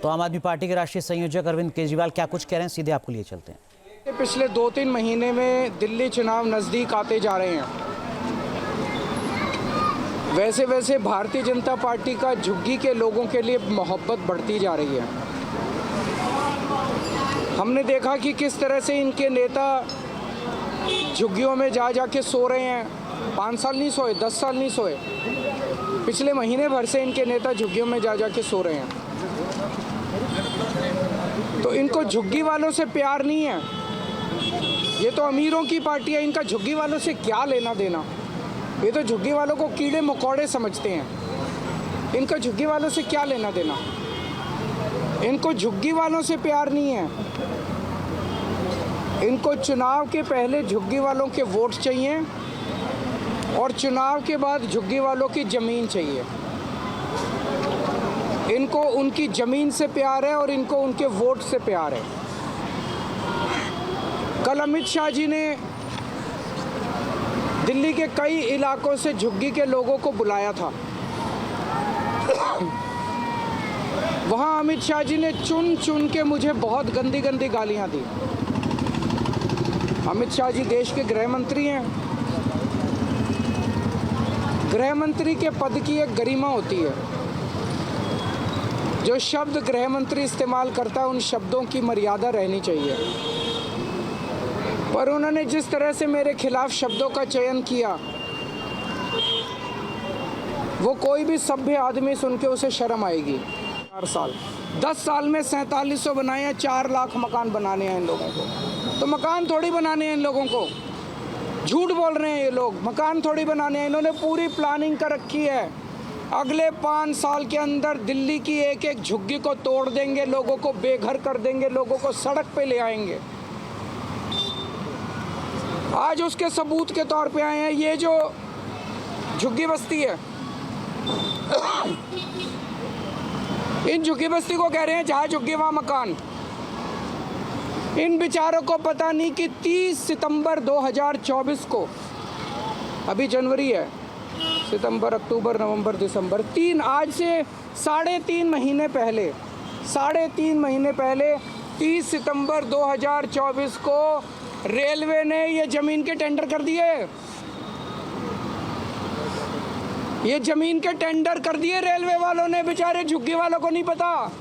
तो आम आदमी पार्टी के राष्ट्रीय संयोजक अरविंद केजरीवाल क्या कुछ कह रहे हैं, सीधे आपको लिए चलते हैं। पिछले 2-3 महीने में दिल्ली चुनाव नज़दीक आते जा रहे हैं। वैसे वैसे भारतीय जनता पार्टी का झुग्गी के लोगों के लिए मोहब्बत बढ़ती जा रही है। हमने देखा कि किस तरह से इनके नेता झुग्गियों में जा के सो रहे हैं। 5 साल नहीं सोए, 10 साल नहीं सोए, पिछले महीने भर से इनके नेता झुग्गियों में जा के सो रहे हैं। तो इनको झुग्गी वालों से प्यार नहीं है। ये तो अमीरों की पार्टी है, इनका झुग्गी वालों से क्या लेना देना। ये तो झुग्गी वालों को कीड़े मकोड़े समझते हैं। इनका झुग्गी वालों से क्या लेना देना। इनको झुग्गी वालों से प्यार नहीं है। इनको चुनाव के पहले झुग्गी वालों के वोट चाहिए और चुनाव के बाद झुग्गी वालों की ज़मीन चाहिए। इनको उनकी ज़मीन से प्यार है और इनको उनके वोट से प्यार है। कल अमित शाह जी ने दिल्ली के कई इलाकों से झुग्गी के लोगों को बुलाया था। वहाँ अमित शाह जी ने चुन चुन के मुझे बहुत गंदी गंदी गालियाँ दी। अमित शाह जी देश के गृह मंत्री हैं। गृह मंत्री के पद की एक गरिमा होती है। जो शब्द गृह मंत्री इस्तेमाल करता है उन शब्दों की मर्यादा रहनी चाहिए। पर उन्होंने जिस तरह से मेरे खिलाफ शब्दों का चयन किया, वो कोई भी सभ्य आदमी सुन के उसे शर्म आएगी। 4 साल 10 साल में 4700 बनाए हैं। 4 लाख मकान बनाने हैं इन लोगों को। तो मकान थोड़ी बनाने हैं इन लोगों को। झूठ बोल रहे हैं ये लोग। मकान थोड़ी बनाने हैं। इन्होंने पूरी प्लानिंग कर रखी है। अगले 5 साल के अंदर दिल्ली की एक एक झुग्गी को तोड़ देंगे, लोगों को बेघर कर देंगे, लोगों को सड़क पे ले आएंगे। आज उसके सबूत के तौर पे आए हैं। ये जो झुग्गी बस्ती है, इन झुग्गी बस्ती को कह रहे हैं जहाँ झुग्गी वहाँ मकान। इन बेचारों को पता नहीं कि 30 सितंबर 2024 को, अभी जनवरी है, सितंबर, अक्टूबर, नवंबर, दिसंबर, आज से 3.5 महीने पहले 30 सितंबर 2024 को रेलवे ने ये ज़मीन के टेंडर कर दिए। ये ज़मीन के टेंडर कर दिए रेलवे वालों ने। बेचारे झुग्गी वालों को नहीं पता।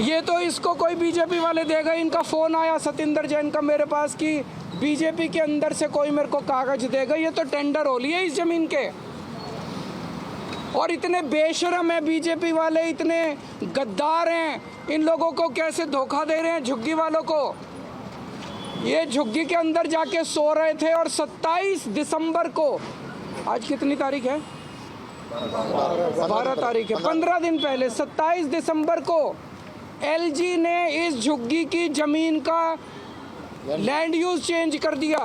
ये तो इसको कोई बीजेपी वाले देगा। इनका फ़ोन आया सतिंदर जैन का मेरे पास कि बीजेपी के अंदर से कोई मेरे को कागज देगा। ये तो टेंडर हो लिए इस ज़मीन के। और इतने बेशरम है बीजेपी वाले, इतने गद्दार हैं। इन लोगों को कैसे धोखा दे रहे हैं झुग्गी वालों को। ये झुग्गी के अंदर जाके सो रहे थे और 27 दिसंबर को, आज कितनी तारीख है? 12 तारीख है। 15 दिन पहले 27 दिसंबर को एलजी ने इस झुग्गी की ज़मीन का लैंड यूज चेंज कर दिया।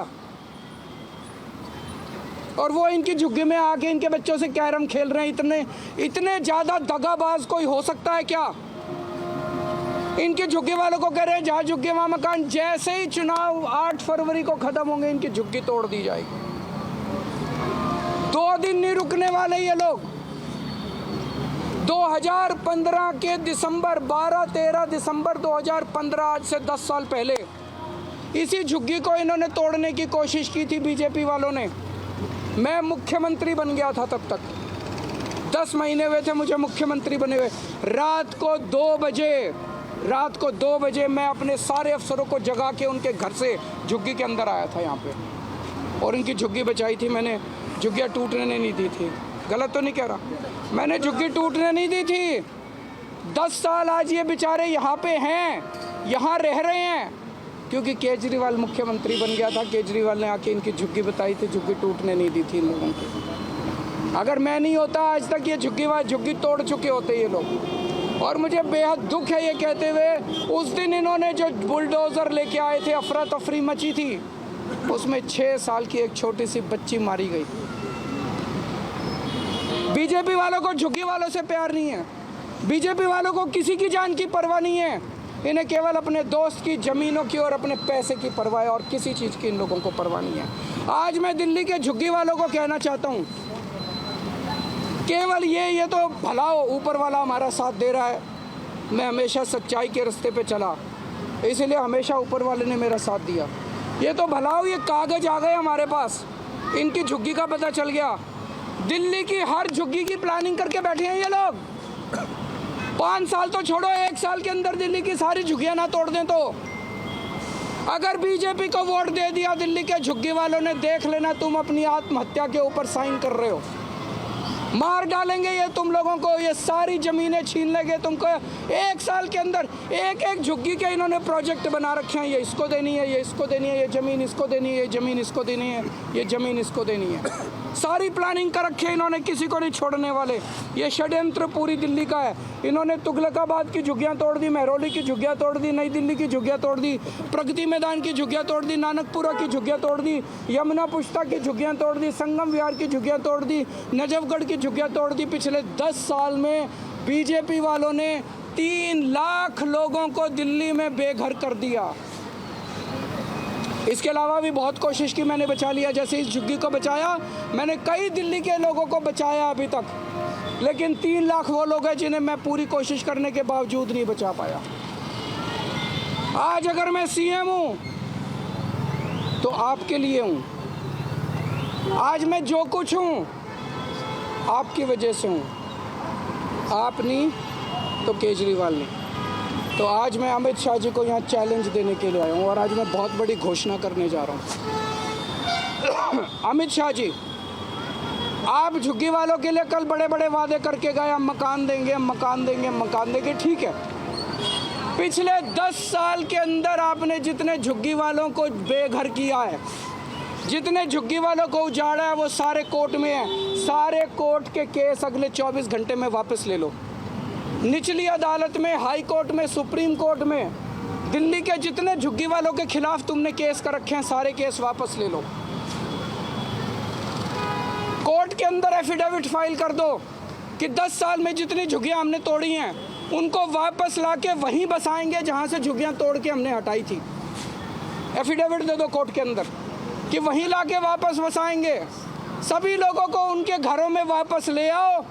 और वो इनकी झुग्गी में आके इनके बच्चों से कैरम खेल रहे हैं। इतने ज़्यादा दगाबाज कोई हो सकता है क्या? इनके झुग्गी वालों को कह रहे हैं जहाँ झुग्गी वहाँ मकान। जैसे ही चुनाव 8 फरवरी को ख़त्म होंगे इनकी झुग्गी तोड़ दी जाएगी। 2 दिन नहीं रुकने वाले ये लोग। 2015 के दिसंबर, 12-13 दिसंबर 2015, आज से 10 साल पहले इसी झुग्गी को इन्होंने तोड़ने की कोशिश की थी बीजेपी वालों ने। मैं मुख्यमंत्री बन गया था तब तक। 10 महीने हुए थे मुझे मुख्यमंत्री बने हुए। रात को 2 बजे मैं अपने सारे अफसरों को जगा के उनके घर से झुग्गी के अंदर आया था यहाँ पे, और इनकी झुग्गी बचाई थी मैंने। झुग्गियाँ टूटने नहीं दी थी। गलत तो नहीं कह रहा। मैंने झुग्गी टूटने नहीं दी थी। 10 साल आज ये बेचारे यहाँ पे हैं, यहाँ रह रहे हैं, क्योंकि केजरीवाल मुख्यमंत्री बन गया था। केजरीवाल ने आके इनकी झुग्गी बताई थी, झुग्गी टूटने नहीं दी थी इन लोगों की। अगर मैं नहीं होता आज तक ये झुग्गी तोड़ चुके होते ये लोग। और मुझे बेहद दुख है ये कहते हुए, उस दिन इन्होंने जो बुलडोज़र लेके आए थे, अफरा तफरी मची थी, उसमें 6 साल की एक छोटी सी बच्ची मारी गई। बीजेपी वालों को झुग्गी वालों से प्यार नहीं है। बीजेपी वालों को किसी की जान की परवाह नहीं है। इन्हें केवल अपने दोस्त की ज़मीनों की और अपने पैसे की परवाह है, और किसी चीज़ की इन लोगों को परवाह नहीं है। आज मैं दिल्ली के झुग्गी वालों को कहना चाहता हूँ, केवल ये तो भला हो, ऊपर वाला हमारा साथ दे रहा है। मैं हमेशा सच्चाई के रास्ते पे चला, इसलिए हमेशा ऊपर वाले ने मेरा साथ दिया। ये तो भला हो, ये कागज आ गए हमारे पास, इनकी झुग्गी का पता चल गया। दिल्ली की हर झुग्गी की प्लानिंग करके बैठे हैं ये लोग। 5 साल तो छोड़ो, 1 साल के अंदर दिल्ली की सारी झुग्गियां ना तोड़ दें तो। अगर बीजेपी को वोट दे दिया दिल्ली के झुग्गी वालों ने, देख लेना तुम अपनी आत्महत्या के ऊपर साइन कर रहे हो। मार डालेंगे ये तुम लोगों को, ये सारी ज़मीनें छीन लेंगे तुमको। 1 साल के अंदर एक झुग्गी के इन्होंने प्रोजेक्ट बना रखे हैं। ये इसको देनी है, ये इसको देनी है, ये ज़मीन इसको देनी है, ये ज़मीन इसको देनी है, ये ज़मीन इसको देनी है। सारी प्लानिंग कर रखी है इन्होंने, किसी को नहीं छोड़ने वाले। ये षड्यंत्र पूरी दिल्ली का है। इन्होंने तुगलकाबाद की झुग्गियाँ तोड़ दी, महरौली की झुग्गियाँ तोड़ दी, नई दिल्ली की झुग्गियाँ तोड़ दी, प्रगति मैदान की झुग्गियाँ तोड़ दी, नानकपुरा की झुग्गियाँ तोड़ दी, यमुना पुष्ता की झुग्गियाँ तोड़ दी, संगम विहार की झुग्गियाँ तोड़ दी, नजफगढ़ की झुग्गियाँ तोड़ दी। पिछले 10 साल में बीजेपी वालों ने 3 लाख लोगों को दिल्ली में बेघर कर दिया। इसके अलावा भी बहुत कोशिश की, मैंने बचा लिया। जैसे इस झुग्गी को बचाया, मैंने कई दिल्ली के लोगों को बचाया अभी तक, लेकिन 3 लाख वो लोग हैं जिन्हें मैं पूरी कोशिश करने के बावजूद नहीं बचा पाया। आज अगर मैं सीएम हूँ तो आपके लिए हूँ। आज मैं जो कुछ हूँ आपकी वजह से हूँ, आप नहीं तो केजरीवाल नहीं। तो आज मैं अमित शाह जी को यहाँ चैलेंज देने के लिए आया हूँ और आज मैं बहुत बड़ी घोषणा करने जा रहा हूँ। अमित शाह जी, आप झुग्गी वालों के लिए कल बड़े बड़े वादे करके गए, हम मकान देंगे, हम मकान देंगे, हम मकान देंगे। ठीक है, पिछले 10 साल के अंदर आपने जितने झुग्गी वालों को बेघर किया है, जितने झुग्गी वालों को उजाड़ा है, वो सारे कोर्ट में है। सारे कोर्ट के केस अगले 24 घंटे में वापस ले लो। निचली अदालत में, हाई कोर्ट में, सुप्रीम कोर्ट में, दिल्ली के जितने झुग्गी वालों के खिलाफ तुमने केस कर रखे हैं, सारे केस वापस ले लो। कोर्ट के अंदर एफिडेविट फाइल कर दो कि 10 साल में जितनी झुग्गियां हमने तोड़ी हैं उनको वापस लाके वहीं बसाएंगे जहां से झुग्गियां तोड़ के हमने हटाई थी। एफिडेविट दे दो कोर्ट के अंदर कि वहीं लाके वापस बसाएंगे। सभी लोगों को उनके घरों में वापस ले आओ।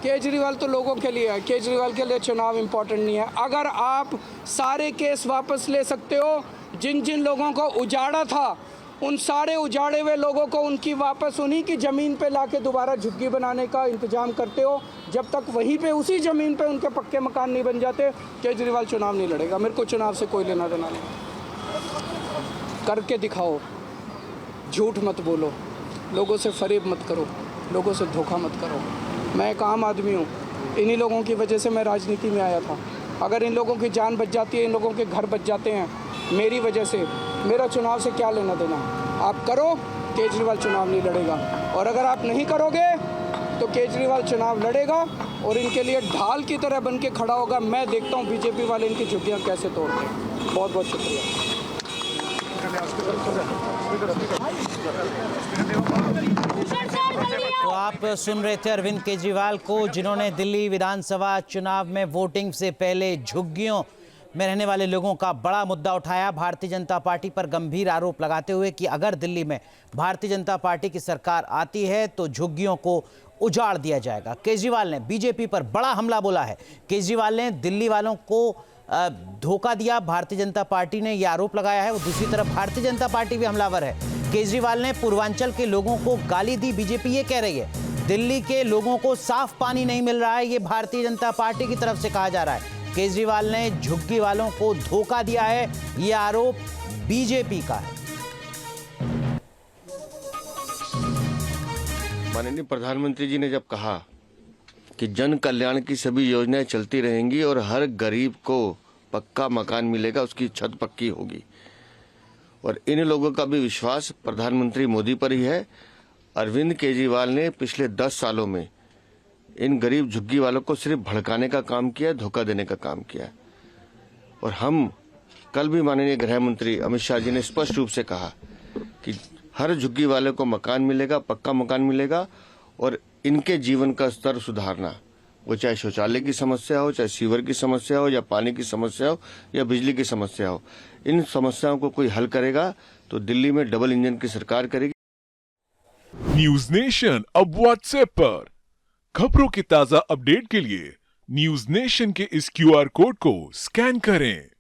केजरीवाल तो लोगों के लिए है, केजरीवाल के लिए चुनाव इम्पोर्टेंट नहीं है। अगर आप सारे केस वापस ले सकते हो, जिन जिन लोगों को उजाड़ा था उन सारे उजाड़े हुए लोगों को उनकी वापस उन्हीं की ज़मीन पे लाके दोबारा झुग्गी बनाने का इंतजाम करते हो, जब तक वहीं पे उसी ज़मीन पे उनके पक्के मकान नहीं बन जाते, केजरीवाल चुनाव नहीं लड़ेगा। मेरे को चुनाव से कोई लेना देना नहीं। करके दिखाओ, झूठ मत बोलो, लोगों से फरेब मत करो, लोगों से धोखा मत करो। मैं एक आम आदमी हूँ, इन्हीं लोगों की वजह से मैं राजनीति में आया था। अगर इन लोगों की जान बच जाती है, इन लोगों के घर बच जाते हैं मेरी वजह से, मेरा चुनाव से क्या लेना देना। आप करो, केजरीवाल चुनाव नहीं लड़ेगा। और अगर आप नहीं करोगे तो केजरीवाल चुनाव लड़ेगा और इनके लिए ढाल की तरह बन के खड़ा होगा। मैं देखता हूँ बीजेपी वाले इनकी झुग्गियाँ कैसे तोड़ते हैं। बहुत बहुत शुक्रिया। तो आप सुन रहे थे अरविंद केजरीवाल को, जिन्होंने दिल्ली विधानसभा चुनाव में वोटिंग से पहले झुग्गियों में रहने वाले लोगों का बड़ा मुद्दा उठाया, भारतीय जनता पार्टी पर गंभीर आरोप लगाते हुए कि अगर दिल्ली में भारतीय जनता पार्टी की सरकार आती है तो झुग्गियों को उजाड़ दिया जाएगा। केजरीवाल ने बीजेपी पर बड़ा हमला बोला है। केजरीवाल ने दिल्ली वालों को धोखा दिया, भारतीय जनता पार्टी ने यह आरोप लगाया है। और दूसरी तरफ भारतीय जनता पार्टी भी हमलावर है। केजरीवाल ने पूर्वांचल के लोगों को गाली दी। बीजेपी ये कह रही है दिल्ली के लोगों को साफ पानी नहीं मिल रहा है, ये भारतीय जनता पार्टी की तरफ से कहा जा रहा है। केजरीवाल ने झुग्गी वालों को धोखा दिया है, ये आरोप बीजेपी का है। माननीय प्रधानमंत्री जी ने जब कहा कि जन कल्याण की सभी योजनाएं चलती रहेंगी और हर गरीब को पक्का मकान मिलेगा, उसकी छत पक्की होगी, और इन लोगों का भी विश्वास प्रधानमंत्री मोदी पर ही है। अरविंद केजरीवाल ने पिछले 10 सालों में इन गरीब झुग्गी वालों को सिर्फ भड़काने का काम किया, धोखा देने का काम किया। और हम कल भी माननीय गृह मंत्री अमित शाह जी ने स्पष्ट रूप से कहा कि हर झुग्गी वाले को मकान मिलेगा, पक्का मकान मिलेगा, और इनके जीवन का स्तर सुधारना, वो चाहे शौचालय की समस्या हो, चाहे सीवर की समस्या हो, या पानी की समस्या हो, या बिजली की समस्या हो, इन समस्याओं को कोई हल करेगा तो दिल्ली में डबल इंजन की सरकार करेगी। न्यूज नेशन अब व्हाट्सएप पर। खबरों के ताजा अपडेट के लिए न्यूज नेशन के इस QR कोड को स्कैन करें।